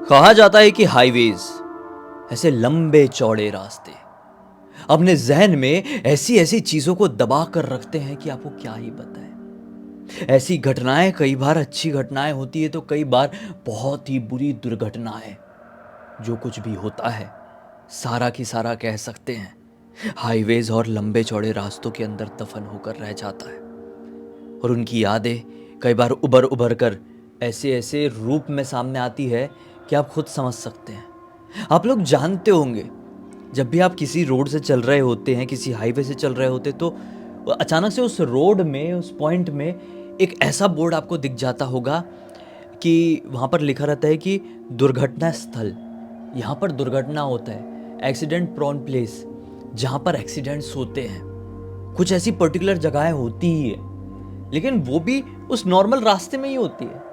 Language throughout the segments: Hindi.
कहा जाता है कि हाईवेज ऐसे लंबे चौड़े रास्ते अपने जहन में ऐसी ऐसी चीजों को दबा कर रखते हैं कि आपको क्या ही बताएं। ऐसी घटनाएं कई बार अच्छी घटनाएं होती है तो कई बार बहुत ही बुरी दुर्घटनाएं। जो कुछ भी होता है सारा की सारा कह सकते हैं हाईवेज और लंबे चौड़े रास्तों के अंदर दफन होकर रह जाता है। और उनकी यादें कई बार उभर उभर कर ऐसे ऐसे रूप में सामने आती है कि आप खुद समझ सकते हैं। आप लोग जानते होंगे जब भी आप किसी रोड से चल रहे होते हैं, किसी हाईवे से चल रहे होते तो अचानक से उस रोड में, उस पॉइंट में एक ऐसा बोर्ड आपको दिख जाता होगा कि वहाँ पर लिखा रहता है कि दुर्घटना स्थल, यहाँ पर दुर्घटना होता है, एक्सीडेंट प्रोन प्लेस, जहाँ पर एक्सीडेंट्स होते हैं। कुछ ऐसी पर्टिकुलर जगहें होती ही है, लेकिन वो भी उस नॉर्मल रास्ते में ही होती है।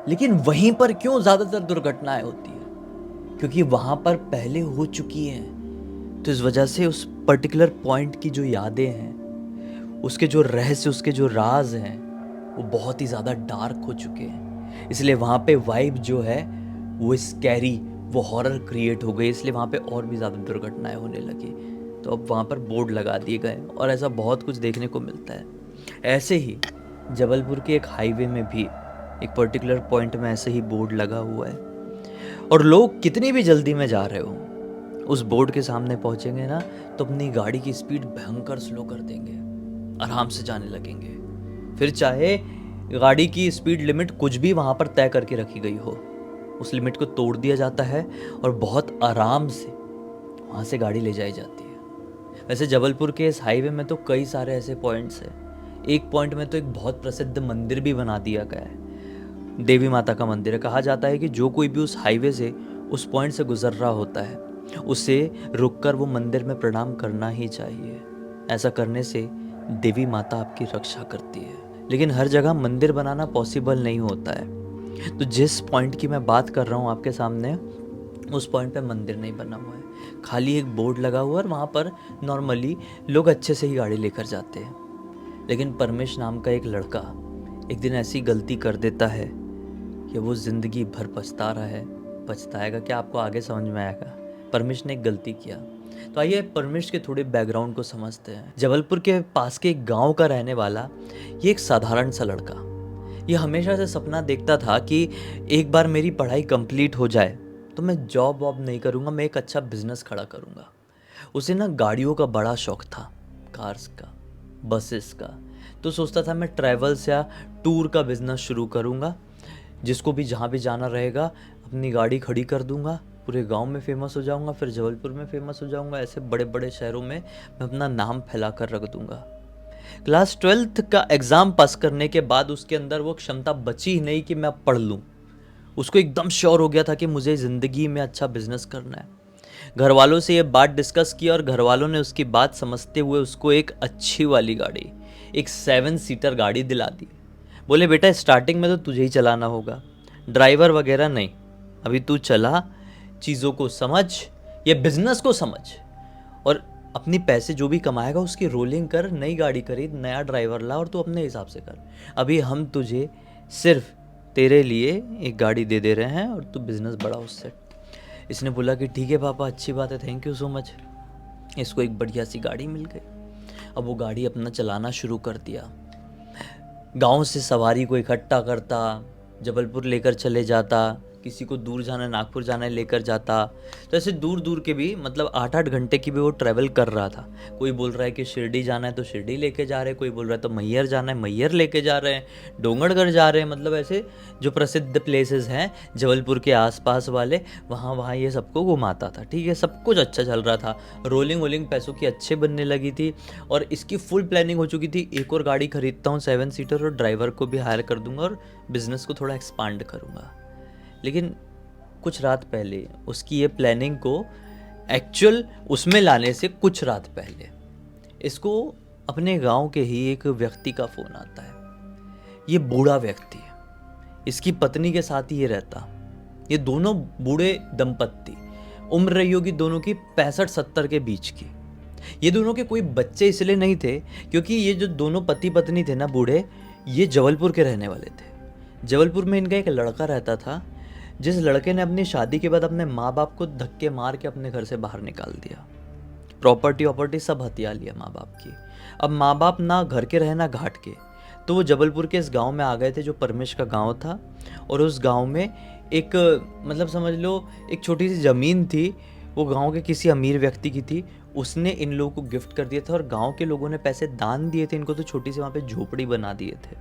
लेकिन वहीं पर क्यों ज़्यादातर दुर्घटनाएं होती है? क्योंकि वहाँ पर पहले हो चुकी हैं। तो इस वजह से उस पर्टिकुलर पॉइंट की जो यादें हैं, उसके जो रहस्य, उसके जो राज हैं, वो बहुत ही ज़्यादा डार्क हो चुके हैं। इसलिए वहाँ पे वाइब जो है वो स्कैरी, वो हॉरर क्रिएट हो गई। इसलिए वहाँ पे और भी ज़्यादा दुर्घटनाएं होने लगी। तो अब वहाँ पर बोर्ड लगा दिए गए और ऐसा बहुत कुछ देखने को मिलता है। ऐसे ही जबलपुर के एक हाईवे में भी एक पर्टिकुलर पॉइंट में ऐसे ही बोर्ड लगा हुआ है। और लोग कितनी भी जल्दी में जा रहे हो, उस बोर्ड के सामने पहुंचेंगे ना तो अपनी गाड़ी की स्पीड भयंकर स्लो कर देंगे, आराम से जाने लगेंगे। फिर चाहे गाड़ी की स्पीड लिमिट कुछ भी वहाँ पर तय करके रखी गई हो, उस लिमिट को तोड़ दिया जाता है और बहुत आराम से वहाँ से गाड़ी ले जाई जाती है। वैसे जबलपुर के इस हाईवे में तो कई सारे ऐसे पॉइंट्स हैं। एक पॉइंट में तो एक बहुत प्रसिद्ध मंदिर भी बना दिया गया है, देवी माता का मंदिर है। कहा जाता है कि जो कोई भी उस हाईवे से, उस पॉइंट से गुजर रहा होता है, उसे रुककर वो मंदिर में प्रणाम करना ही चाहिए। ऐसा करने से देवी माता आपकी रक्षा करती है। लेकिन हर जगह मंदिर बनाना पॉसिबल नहीं होता है। तो जिस पॉइंट की मैं बात कर रहा हूँ आपके सामने, उस पॉइंट पे मंदिर नहीं बना हुआ है, खाली एक बोर्ड लगा हुआ है और वहाँ पर नॉर्मली लोग अच्छे से ही गाड़ी लेकर जाते हैं। लेकिन परमेश नाम का एक लड़का एक दिन ऐसी गलती कर देता है कि वो ज़िंदगी भर पछता रहा है। पछताएगा क्या, आपको आगे समझ में आएगा। परमेश ने एक गलती किया। तो आइए परमेश के थोड़े बैकग्राउंड को समझते हैं। जबलपुर के पास के एक गांव का रहने वाला ये एक साधारण सा लड़का, ये हमेशा से सपना देखता था कि एक बार मेरी पढ़ाई कंप्लीट हो जाए तो मैं जॉब वॉब नहीं करूँगा, मैं एक अच्छा बिजनेस खड़ा करूँगा। उसे ना गाड़ियों का बड़ा शौक था, कार्स का, बसेस का। तो सोचता था मैं ट्रैवल्स या टूर का बिजनेस शुरू करूँगा, जिसको भी जहाँ भी जाना रहेगा अपनी गाड़ी खड़ी कर दूंगा, पूरे गांव में फेमस हो जाऊंगा, फिर जबलपुर में फेमस हो जाऊंगा, ऐसे बड़े बड़े शहरों में मैं अपना नाम फैला कर रख दूंगा। क्लास 12th का एग्ज़ाम पास करने के बाद उसके अंदर वो क्षमता बची ही नहीं कि मैं अब पढ़ लूँ। उसको एकदम श्योर हो गया था कि मुझे ज़िंदगी में अच्छा बिजनेस करना है। घर वालों से ये बात डिस्कस की और घर वालों ने उसकी बात समझते हुए उसको एक अच्छी वाली गाड़ी, एक 7 सीटर गाड़ी दिला दी। बोले बेटा स्टार्टिंग में तो तुझे ही चलाना होगा, ड्राइवर वगैरह नहीं, अभी तू चला, चीज़ों को समझ, ये बिजनेस को समझ, और अपनी पैसे जो भी कमाएगा उसकी रोलिंग कर, नई गाड़ी खरीद, नया ड्राइवर ला और तू अपने हिसाब से कर। अभी हम तुझे सिर्फ तेरे लिए एक गाड़ी दे दे रहे हैं और तू बिजनेस बढ़ा उससे। इसने बोला कि ठीक है पापा, अच्छी बात है, थैंक यू सो मच। इसको एक बढ़िया सी गाड़ी मिल गई। अब वो गाड़ी अपना चलाना शुरू कर दिया, गांव से सवारी को इकट्ठा करता, जबलपुर लेकर चले जाता, किसी को दूर जाना है, नागपुर जाना है, लेकर जाता। तो ऐसे दूर दूर के भी, मतलब 8-8 घंटे की भी वो ट्रैवल कर रहा था। कोई बोल रहा है कि शिरडी जाना है तो शिरडी लेके जा रहे हैं, कोई बोल रहा है तो मैहर जाना है, मैहर लेके जा रहे हैं, डोंगरगढ़ जा रहे हैं। मतलब ऐसे जो प्रसिद्ध प्लेसेस हैं जबलपुर के आसपास वाले, वहाँ वहाँ ये सबको घुमाता था। ठीक है, सब कुछ अच्छा चल रहा था, रोलिंग वोलिंग पैसों की अच्छे बनने लगी थी और इसकी फुल प्लानिंग हो चुकी थी। एक और गाड़ी खरीदता हूँ 7 सीटर और ड्राइवर को भी हायर कर दूंगा और बिजनेस को थोड़ा एक्सपांड करूँगा। लेकिन कुछ रात पहले उसकी ये प्लानिंग को एक्चुअल उसमें लाने से कुछ रात पहले इसको अपने गांव के ही एक व्यक्ति का फ़ोन आता है। ये बूढ़ा व्यक्ति है, इसकी पत्नी के साथ ही ये रहता। ये दोनों बूढ़े दंपत्ति, उम्र रही होगी दोनों की 65-70 के बीच की। ये दोनों के कोई बच्चे इसलिए नहीं थे क्योंकि ये जो दोनों पति पत्नी थे ना बूढ़े, ये जबलपुर के रहने वाले थे। जबलपुर में इनका एक लड़का रहता था जिस लड़के ने अपनी शादी के बाद अपने माँ बाप को धक्के मार के अपने घर से बाहर निकाल दिया, प्रॉपर्टी वॉपर्टी सब हथिया लिया माँ बाप की। अब माँ बाप ना घर के रहे ना घाट के, तो वो जबलपुर के इस गांव में आ गए थे जो परमेश का गांव था। और उस गांव में एक मतलब समझ लो एक छोटी सी ज़मीन थी, वो गांव के किसी अमीर व्यक्ति की थी। उसने इन लोगों को गिफ्ट कर दिया था और गांव के लोगों ने पैसे दान दिए थे इनको, तो छोटी सी वहाँ पे झोपड़ी बना दिए थे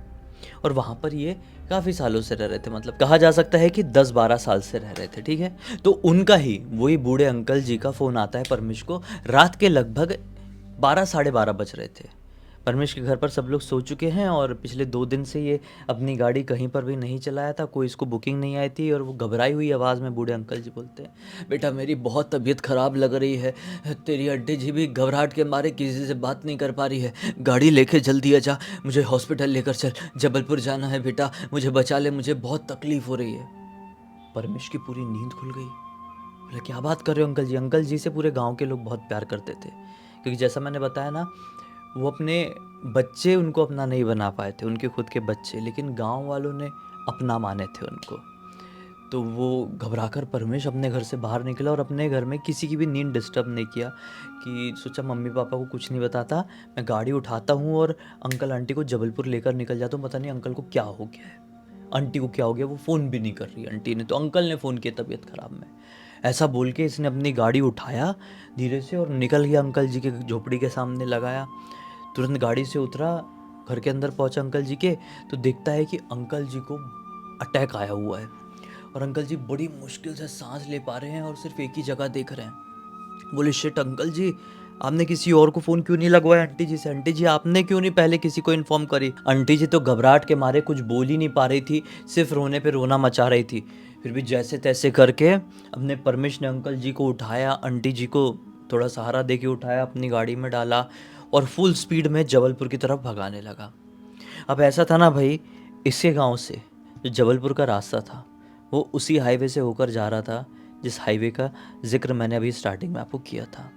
और वहाँ पर ये काफ़ी सालों से रह रहे थे। मतलब कहा जा सकता है कि 10-12 साल से रह रहे थे, ठीक है। तो उनका ही वही बूढ़े अंकल जी का फ़ोन आता है परमेश को, रात के लगभग 12-12:30 बज रहे थे। परमेश के घर पर सब लोग सो चुके हैं और पिछले 2 दिन से ये अपनी गाड़ी कहीं पर भी नहीं चलाया था, कोई इसको बुकिंग नहीं आई थी। और वो घबराई हुई आवाज़ में बूढ़े अंकल जी बोलते हैं, बेटा मेरी बहुत तबीयत ख़राब लग रही है, तेरी आंटी जी भी घबराहट के मारे किसी से बात नहीं कर पा रही है, गाड़ी लेके जल्दी आ जा, मुझे हॉस्पिटल लेकर चल, जबलपुर जाना है बेटा, मुझे बचा ले, मुझे बहुत तकलीफ़ हो रही है। परमेश की पूरी नींद खुल गई। बोले क्या बात कर रहे हो अंकल जी? अंकल जी से पूरे गांव के लोग बहुत प्यार करते थे, क्योंकि जैसा मैंने बताया ना, वो अपने बच्चे उनको अपना नहीं बना पाए थे, उनके खुद के बच्चे, लेकिन गांव वालों ने अपना माने थे उनको। तो वो घबराकर परमेश अपने घर से बाहर निकला और अपने घर में किसी की भी नींद डिस्टर्ब नहीं किया, कि सोचा मम्मी पापा को कुछ नहीं बताता, मैं गाड़ी उठाता हूँ और अंकल आंटी को जबलपुर लेकर निकल जाता हूँ, पता नहीं अंकल को क्या हो गया है, आंटी को क्या हो गया, वो फ़ोन भी नहीं कर रही आंटी ने, तो अंकल ने फ़ोन किया तबीयत ख़राब में। ऐसा बोल के इसने अपनी गाड़ी उठाया धीरे से और निकल गया, अंकल जी के झोपड़ी के सामने लगाया। तुरंत गाड़ी से उतरा, घर के अंदर पहुंचा अंकल जी के, तो देखता है कि अंकल जी को अटैक आया हुआ है और अंकल जी बड़ी मुश्किल से सांस ले पा रहे हैं और सिर्फ एक ही जगह देख रहे हैं। बोले शिट अंकल जी, आपने किसी और को फ़ोन क्यों नहीं लगवाया आंटी जी से? आंटी जी आपने क्यों नहीं पहले किसी को इन्फॉर्म करी? आंटी जी तो घबराहट के मारे कुछ बोल ही नहीं पा रही थी, सिर्फ रोने पे रोना मचा रही थी। फिर भी जैसे तैसे करके अपने परमेश ने अंकल जी को उठाया, आंटी जी को थोड़ा सहारा दे के उठाया, अपनी गाड़ी में डाला और फुल स्पीड में जबलपुर की तरफ भगाने लगा। अब ऐसा था ना भाई, इसी गांव से जो जबलपुर का रास्ता था वो उसी हाईवे से होकर जा रहा था जिस हाईवे का जिक्र मैंने अभी स्टार्टिंग में आपको किया था।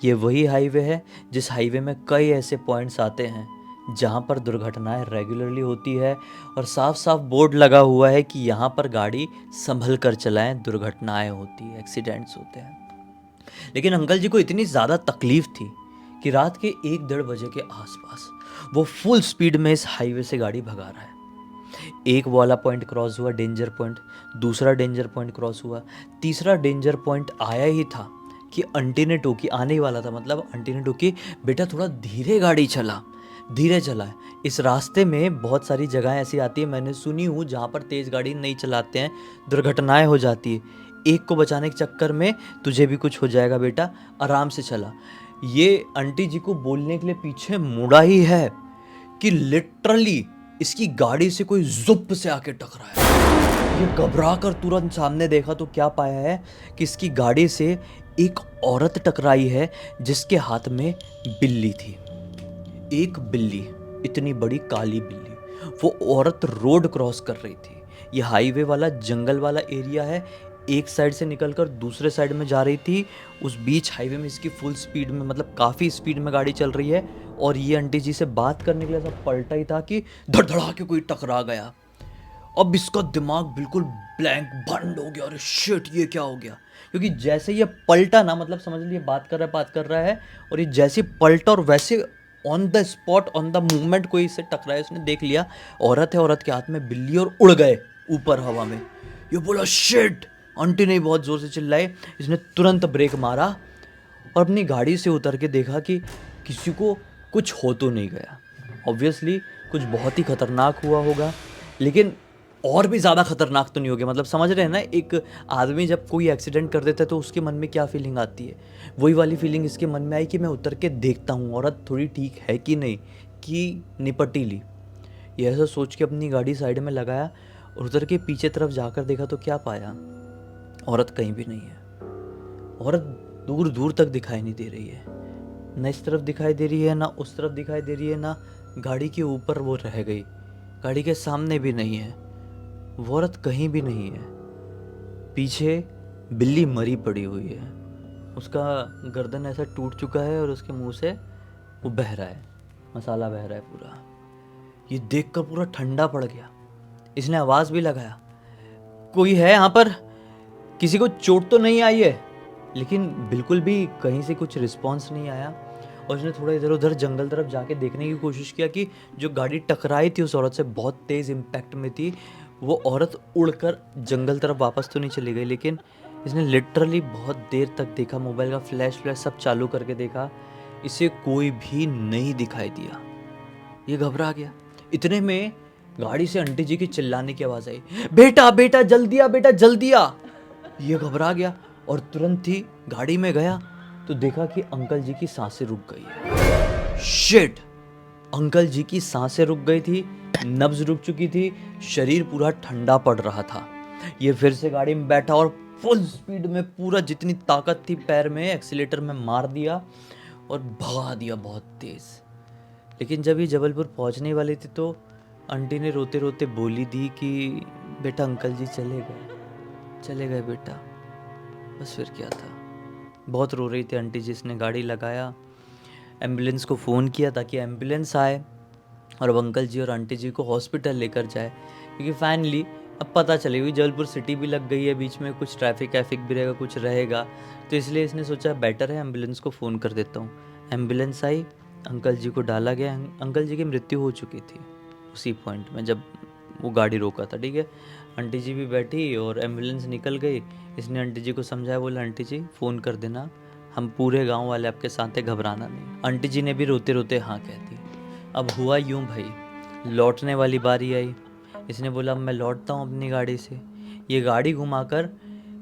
ये वही हाईवे है जिस हाईवे में कई ऐसे पॉइंट्स आते हैं जहाँ पर दुर्घटनाएं रेगुलरली होती है और साफ साफ बोर्ड लगा हुआ है कि यहाँ पर गाड़ी संभल कर चलाएं, दुर्घटनाएं होती है, एक्सीडेंट्स होते हैं। लेकिन अंकल जी को इतनी ज़्यादा तकलीफ थी कि रात के 1-1:30 बजे के आसपास वो फुल स्पीड में इस हाईवे से गाड़ी भगा रहा है। एक वाला पॉइंट क्रॉस हुआ, डेंजर पॉइंट, दूसरा डेंजर पॉइंट क्रॉस हुआ, तीसरा डेंजर पॉइंट आया ही था कि आंटी ने टोकी, आने ही वाला था, मतलब आंटी ने टोकी, बेटा थोड़ा धीरे गाड़ी चला, धीरे चला है। इस रास्ते में बहुत सारी जगह ऐसी आती है, मैंने सुनी हूँ, जहाँ पर तेज़ गाड़ी नहीं चलाते हैं, दुर्घटनाएं हो जाती है। एक को बचाने के चक्कर में तुझे भी कुछ हो जाएगा बेटा, आराम से चला। ये आंटी जी को बोलने के लिए पीछे मुड़ा ही है कि लिटरली इसकी गाड़ी से कोई जुप से आके टकराया। ये घबरा कर तुरंत सामने देखा तो क्या पाया है कि इसकी गाड़ी से एक औरत टकराई है जिसके हाथ में बिल्ली थी। एक बिल्ली, इतनी बड़ी काली बिल्ली। वो औरत रोड क्रॉस कर रही थी। ये हाईवे वाला जंगल वाला एरिया है, एक साइड से निकलकर दूसरे साइड में जा रही थी। उस बीच हाईवे में इसकी फुल स्पीड में, मतलब काफ़ी स्पीड में गाड़ी चल रही है और ये आंटी जी से बात करने के लिए सब पलटा ही था कि धड़धड़ा के कोई टकरा गया। अब इसका दिमाग बिल्कुल ब्लैंक बंद हो गया, अरे शिट ये क्या हो गया, क्योंकि जैसे ये पलटा ना, मतलब समझ लीजिए बात कर रहा है और ये जैसे पलटा और वैसे on the spot on the movement कोई इससे टकराया, उसने देख लिया औरत है, औरत के हाथ में बिल्ली, और उड़ गए ऊपर हवा में। ये बोला शिट, आंटी ने बहुत ज़ोर से चिल्लाए। इसने तुरंत ब्रेक मारा और अपनी गाड़ी से उतर के देखा कि किसी को कुछ हो तो नहीं गया। ऑब्वियसली कुछ बहुत ही खतरनाक हुआ होगा, लेकिन और भी ज़्यादा खतरनाक तो नहीं हो गया। मतलब समझ रहे हैं ना, एक आदमी जब कोई एक्सीडेंट कर देता है तो उसके मन में क्या फीलिंग आती है, वही वाली फीलिंग इसके मन में आई कि मैं उतर के देखता हूँ औरत थोड़ी ठीक है कि नहीं, कि निपटी ली। ये ऐसा सोच के अपनी गाड़ी साइड में लगाया और उतर के पीछे तरफ जाकर देखा तो क्या पाया, औरत कहीं भी नहीं है। औरत दूर दूर तक दिखाई नहीं दे रही है, न इस तरफ दिखाई दे रही है ना उस तरफ दिखाई दे रही है, ना गाड़ी के ऊपर वो रह गई, गाड़ी के सामने भी नहीं है, वो औरत कहीं भी नहीं है। पीछे बिल्ली मरी पड़ी हुई है, उसका गर्दन ऐसा टूट चुका है और उसके मुंह से वो बह रहा है, मसाला बह रहा है पूरा। ये देखकर पूरा ठंडा पड़ गया। इसने आवाज़ भी लगाया, कोई है यहाँ पर, किसी को चोट तो नहीं आई है, लेकिन बिल्कुल भी कहीं से कुछ रिस्पॉन्स नहीं आया। और उसने थोड़ा इधर उधर जंगल तरफ जाके देखने की कोशिश किया कि जो गाड़ी टकराई थी उस औरत से, बहुत तेज़ इम्पैक्ट में थी, वो औरत उड़कर जंगल तरफ वापस तो नहीं चली गई। लेकिन इसने लिटरली बहुत देर तक देखा, मोबाइल का फ्लैश सब चालू करके देखा, इसे कोई भी नहीं दिखाई दिया। ये घबरा गया। इतने में गाड़ी से आंटी जी की चिल्लाने की आवाज़ आई, बेटा बेटा जल्दी आ, बेटा जल्दी आ। ये घबरा गया और तुरंत ही गाड़ी में गया तो देखा कि अंकल जी की सांसें रुक गई है। शिट! अंकल जी की सांसें रुक गई थी, नब्ज रुक चुकी थी, शरीर पूरा ठंडा पड़ रहा था। ये फिर से गाड़ी में बैठा और फुल स्पीड में पूरा जितनी ताकत थी पैर में एक्सीलेटर में मार दिया और भगा दिया बहुत तेज। लेकिन जब ये जबलपुर पहुंचने वाली थी तो आंटी ने रोते रोते बोली दी कि बेटा अंकल जी चले गए बेटा। बस फिर क्या था, बहुत रो रही थी आंटी जी। इसने गाड़ी लगाया, एम्बुलेंस को फ़ोन किया ताकि एम्बुलेंस आए और अब अंकल जी और आंटी जी को हॉस्पिटल लेकर जाए, क्योंकि फाइनली अब पता चलेगी जबलपुर सिटी भी लग गई है, बीच में कुछ ट्रैफिक भी रहेगा, कुछ रहेगा, तो इसलिए इसने सोचा बेटर है एम्बुलेंस को फ़ोन कर देता हूँ। एम्बुलेंस आई, अंकल जी को डाला गया। अंकल जी की मृत्यु हो चुकी थी उसी पॉइंट में जब वो गाड़ी रोका था, ठीक है। आंटी जी भी बैठी और एम्बुलेंस निकल गई। इसने आंटी जी को समझाया, बोला आंटी जी फ़ोन कर देना, हम पूरे गांव वाले आपके साथ हैं, घबराना नहीं। आंटी जी ने भी रोते रोते हाँ कह दी। अब हुआ यूं भाई, लौटने वाली बारी आई। इसने बोला मैं लौटता हूँ अपनी गाड़ी से। ये गाड़ी घुमाकर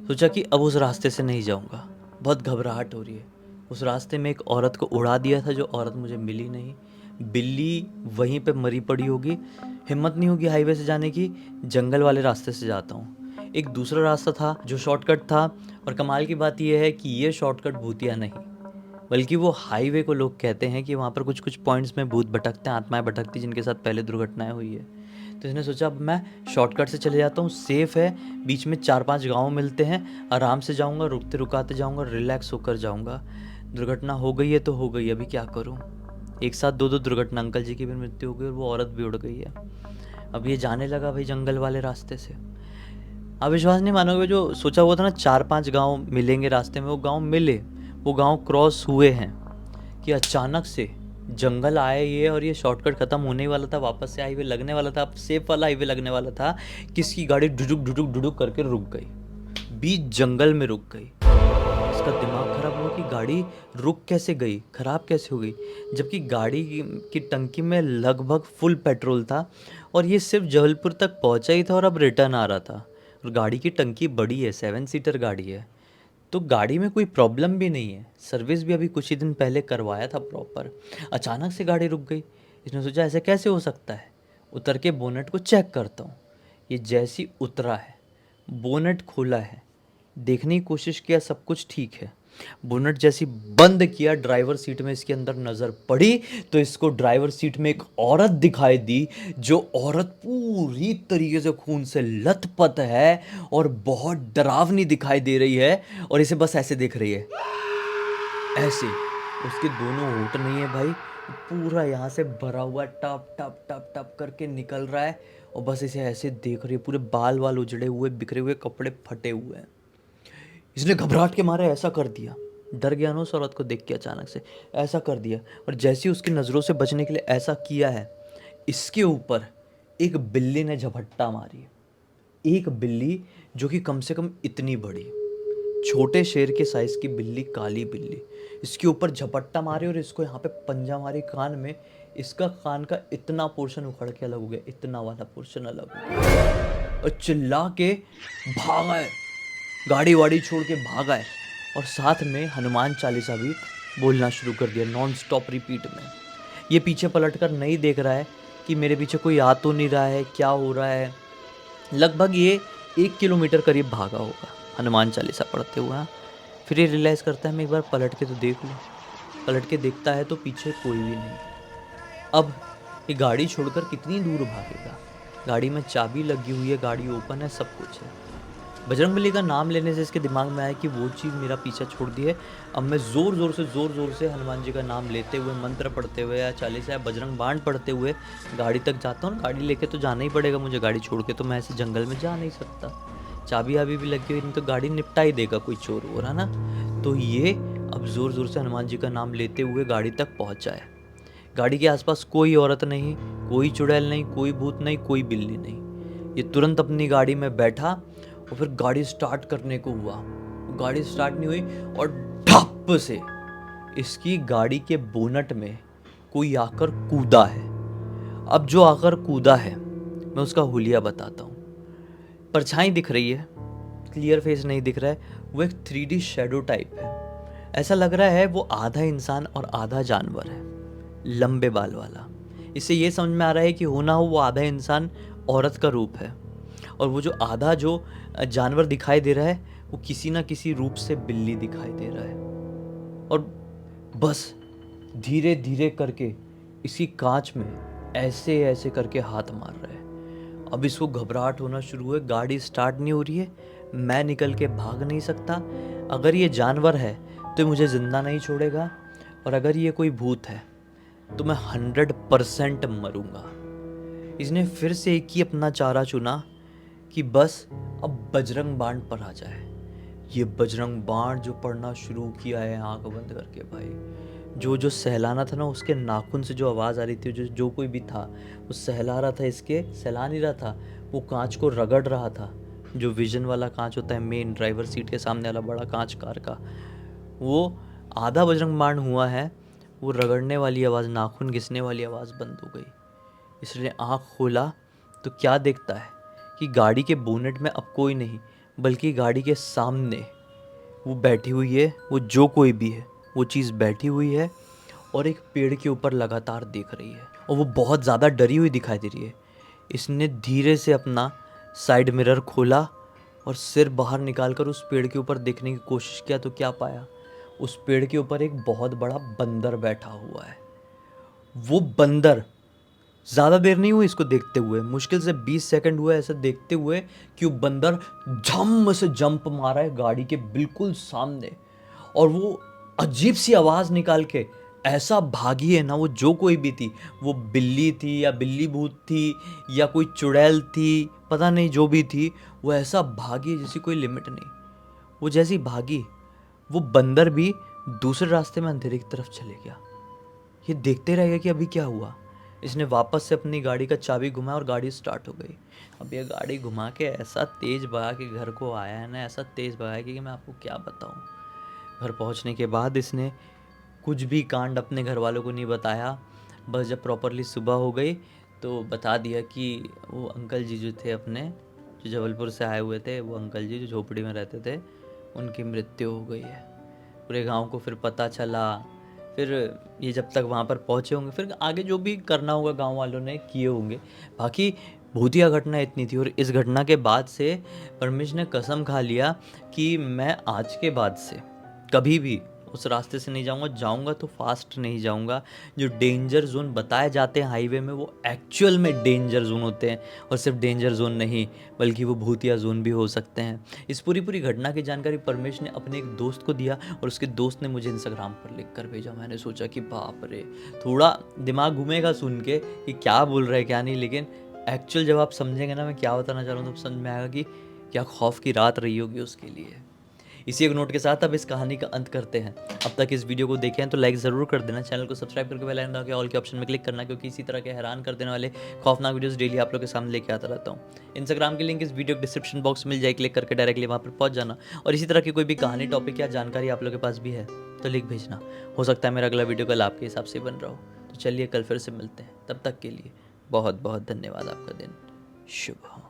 सोचा कि अब उस रास्ते से नहीं जाऊँगा, बहुत घबराहट हो रही है। उस रास्ते में एक औरत को उड़ा दिया था, जो औरत मुझे मिली नहीं। बिल्ली वहीं पे मरी पड़ी होगी, हिम्मत नहीं होगी हाईवे से जाने की, जंगल वाले रास्ते से जाता हूँ। एक दूसरा रास्ता था जो शॉर्टकट था, और कमाल की बात यह है कि ये शॉर्टकट भूतिया नहीं, बल्कि वो हाईवे को लोग कहते हैं कि वहाँ पर कुछ कुछ पॉइंट्स में भूत भटकते हैं, आत्माएं भटकती, जिनके साथ पहले दुर्घटनाएं हुई है। तो इसने सोचा अब मैं शॉर्टकट से चले जाता हूँ, सेफ़ है, बीच में 4-5 गाँव मिलते हैं, आराम से जाऊँगा, रुकते रुकाते जाऊँगा, रिलैक्स होकर जाऊँगा। दुर्घटना हो गई है तो हो गई, अभी क्या करूँ। एक साथ 2-2 दुर्घटना, अंकल जी की भी मृत्यु हो गई और वो औरत भी उड़ गई है। अब ये जाने लगा भाई जंगल वाले रास्ते से। आप विश्वास नहीं मानोगे, जो सोचा हुआ था ना 4-5 गांव मिलेंगे रास्ते में, वो गांव मिले, वो गांव क्रॉस हुए हैं कि अचानक से जंगल आए ये, और ये शॉर्टकट खत्म होने ही वाला था, वापस से हाईवे लगने वाला था, अब सेफ वाला हाईवे लगने वाला था। किसकी गाड़ी डुडुक डुडुक डुडुक करके रुक गई, बीच जंगल में रुक गई। इसका दिमाग खराब हुआ कि गाड़ी रुक कैसे गई, खराब कैसे हो गई, जबकि गाड़ी की टंकी में लगभग फुल पेट्रोल था और ये सिर्फ जबलपुर तक पहुंचा ही था और अब रिटर्न आ रहा था। और गाड़ी की टंकी बड़ी है, 7 सीटर गाड़ी है, तो गाड़ी में कोई प्रॉब्लम भी नहीं है, सर्विस भी अभी कुछ ही दिन पहले करवाया था प्रॉपर। अचानक से गाड़ी रुक गई। इसने सोचा ऐसे कैसे हो सकता है, उतर के बोनेट को चेक करता हूँ। ये जैसी उतरा है, बोनेट खोला है, देखने की कोशिश किया, सब कुछ ठीक है। बोनेट जैसी बंद किया, ड्राइवर सीट में इसके अंदर नज़र पड़ी तो इसको ड्राइवर सीट में एक औरत दिखाई दी, जो औरत पूरी तरीके से खून से लथपथ है और बहुत डरावनी दिखाई दे रही है, और इसे बस ऐसे देख रही है, ऐसे। उसके दोनों होंठ नहीं है भाई, पूरा यहाँ से भरा हुआ टप टप टप टप करके निकल रहा है, और बस इसे ऐसे देख रही है, पूरे बाल वाल उजड़े हुए, बिखरे हुए कपड़े फटे हुए हैं। इसने घबराहट के मारे ऐसा कर दिया, डर गया ना उस औरत को देख के, अचानक से ऐसा कर दिया, और जैसे ही उसकी नज़रों से बचने के लिए ऐसा किया है, इसके ऊपर एक बिल्ली ने झपट्टा मारी। एक बिल्ली जो कि कम से कम इतनी बड़ी, छोटे शेर के साइज की बिल्ली, काली बिल्ली, इसके ऊपर झपट्टा मारे और इसको यहाँ पे पंजा मारी कान में। इसका कान का इतना पोर्शन उखड़ के अलग हो गया, इतना वाला पोर्शन अलग हो गया, और चिल्ला के भागा है, गाड़ी वाड़ी छोड़ के भागा है, और साथ में हनुमान चालीसा भी बोलना शुरू कर दिया नॉन स्टॉप रिपीट में। ये पीछे पलट कर नहीं देख रहा है कि मेरे पीछे कोई आ तो नहीं रहा है, क्या हो रहा है। लगभग ये 1 किलोमीटर करीब भागा होगा हनुमान चालीसा पढ़ते हुए। फिर ये रियलाइज़ करता है मैं एक बार पलट के तो देख लूँ। पलट के देखता है तो पीछे कोई भी नहीं। अब ये गाड़ी छोड़कर कितनी दूर भागेगा, गाड़ी में चाबी लगी हुई है, गाड़ी ओपन है, सब कुछ है। बजरंगबली का नाम लेने से इसके दिमाग में आया कि वो चीज़ मेरा पीछा छोड़ दी है। अब मैं ज़ोर ज़ोर से हनुमान जी का नाम लेते हुए, मंत्र पढ़ते हुए या चालीसा या बजरंग बाण पढ़ते हुए गाड़ी तक जाता हूँ। गाड़ी लेके तो जाना ही पड़ेगा मुझे, गाड़ी छोड़ के तो मैं ऐसे जंगल में जा नहीं सकता। चाबी आबी भी लगी हुई नहीं तो गाड़ी निपटा ही देगा कोई चोर हो रहा ना। तो ये अब ज़ोर ज़ोर से हनुमान जी का नाम लेते हुए गाड़ी तक पहुंचा है। गाड़ी के आसपास कोई औरत नहीं, कोई चुड़ैल नहीं, कोई भूत नहीं, कोई बिल्ली नहीं। ये तुरंत अपनी गाड़ी में बैठा और फिर गाड़ी स्टार्ट करने को हुआ। गाड़ी स्टार्ट नहीं हुई और ढप से इसकी गाड़ी के बोनट में कोई आकर कूदा है। अब जो आकर कूदा है मैं उसका हुलिया बताता हूँ। परछाई दिख रही है, क्लियर फेस नहीं दिख रहा है, वो एक 3D शैडो टाइप है। ऐसा लग रहा है वो आधा इंसान और आधा जानवर है, लंबे बाल वाला। इससे ये समझ में आ रहा है कि हो ना हो वो आधा इंसान औरत का रूप है, और वो जो आधा जो जानवर दिखाई दे रहा है वो किसी ना किसी रूप से बिल्ली दिखाई दे रहा है। और बस धीरे धीरे करके इसी कांच में ऐसे ऐसे करके हाथ मार रहा है। अब इसको घबराहट होना शुरू है, गाड़ी स्टार्ट नहीं हो रही है, मैं निकल के भाग नहीं सकता। अगर ये जानवर है तो मुझे जिंदा नहीं छोड़ेगा, और अगर ये कोई भूत है तो मैं 100% मरूंगा। इसने फिर से एक ही अपना चारा चुना कि बस अब बजरंग बाण पर आ जाए। ये बजरंग बाण जो पढ़ना शुरू किया है आंख बंद करके भाई, जो सहलाना था ना, उसके नाखून से जो आवाज़ आ रही थी, जो कोई भी था वो सहला रहा था, इसके सहला नहीं रहा था, वो कांच को रगड़ रहा था। जो विजन वाला कांच होता है, मेन ड्राइवर सीट के सामने वाला बड़ा कांच कार का, वो आधा बजरंग बाण हुआ है। वो रगड़ने वाली आवाज़, नाखून घिसने वाली आवाज़ बंद हो गई। इसलिए आँख खोला तो क्या देखता है कि गाड़ी के बोनेट में अब कोई नहीं, बल्कि गाड़ी के सामने वो बैठी हुई है। वो जो कोई भी है वो चीज़ बैठी हुई है और एक पेड़ के ऊपर लगातार देख रही है, और वो बहुत ज़्यादा डरी हुई दिखाई दे रही है। इसने धीरे से अपना साइड मिरर खोला और सिर बाहर निकालकर उस पेड़ के ऊपर देखने की कोशिश किया तो क्या पाया, उस पेड़ के ऊपर एक बहुत बड़ा बंदर बैठा हुआ है। वो बंदर, ज़्यादा देर नहीं हुई इसको देखते हुए, मुश्किल से 20 सेकंड हुए ऐसा देखते हुए कि वो बंदर झम से जंप मारा है गाड़ी के बिल्कुल सामने, और वो अजीब सी आवाज़ निकाल के ऐसा भागी है ना, वो जो कोई भी थी, वो बिल्ली थी या बिल्ली भूत थी या कोई चुड़ैल थी, पता नहीं, जो भी थी वो ऐसा भागी जैसी कोई लिमिट नहीं। वो जैसी भागी, वो बंदर भी दूसरे रास्ते में अंधेरे की तरफ चले गया। ये देखते रह गया कि अभी क्या हुआ। इसने वापस से अपनी गाड़ी का चाबी घुमाया और गाड़ी स्टार्ट हो गई। अब ये गाड़ी घुमा के ऐसा तेज़ भगा के घर को आया है ना, ऐसा तेज़ भगाया कि मैं आपको क्या बताऊं। घर पहुंचने के बाद इसने कुछ भी कांड अपने घर वालों को नहीं बताया। बस जब प्रॉपरली सुबह हो गई तो बता दिया कि वो अंकल जी जो थे अपने, जो जबलपुर से आए हुए थे, वो अंकल जी जो झोपड़ी में रहते थे, उनकी मृत्यु हो गई है। पूरे गांव को फिर पता चला। फिर ये जब तक वहाँ पर पहुँचे होंगे, फिर आगे जो भी करना होगा गांव वालों ने किए होंगे। बाकी भूतिया घटना इतनी थी, और इस घटना के बाद से परमेश ने कसम खा लिया कि मैं आज के बाद से कभी भी उस रास्ते से नहीं जाऊंगा, जाऊंगा तो फास्ट नहीं जाऊंगा। जो डेंजर जोन बताए जाते हैं हाईवे में, वो एक्चुअल में डेंजर जोन होते हैं, और सिर्फ डेंजर जोन नहीं बल्कि वो भूतिया जोन भी हो सकते हैं। इस पूरी घटना की जानकारी परमेश ने अपने एक दोस्त को दिया, और उसके दोस्त ने मुझे इंस्टाग्राम पर लिख कर भेजा। मैंने सोचा कि बाप रे, थोड़ा दिमाग घूमेगा सुन के कि क्या बोल रहे हैं क्या नहीं, लेकिन एक्चुअल जब आप समझेंगे ना मैं क्या बताना चाह रहा हूँ, तो समझ में आएगा कि क्या खौफ की रात रही होगी उसके लिए। इसी एक नोट के साथ अब इस कहानी का अंत करते हैं। अब तक इस वीडियो को देखे हैं तो लाइक ज़रूर कर देना, चैनल को सब्सक्राइब करके बेल आइकन दबा के ऑल के ऑप्शन में क्लिक करना, क्योंकि इसी तरह के हैरान कर देने वाले खौफनाक वीडियोस डेली आप लोग के सामने लेके आता रहता हूँ। इंस्टाग्राम की लिंक इस वीडियो के डिस्क्रिप्शन बॉक्स में मिल जाए, क्लिक करके डायरेक्टली वहाँ पर पहुँच जाना। और इसी तरह की कोई भी कहानी, टॉपिक या जानकारी आप लोग के पास भी है तो लिख भेजना। हो सकता है मेरा अगला वीडियो कल आपके हिसाब से बन रहा हो। तो चलिए कल फिर से मिलते हैं, तब तक के लिए बहुत बहुत धन्यवाद। आपका दिन शुभ हो।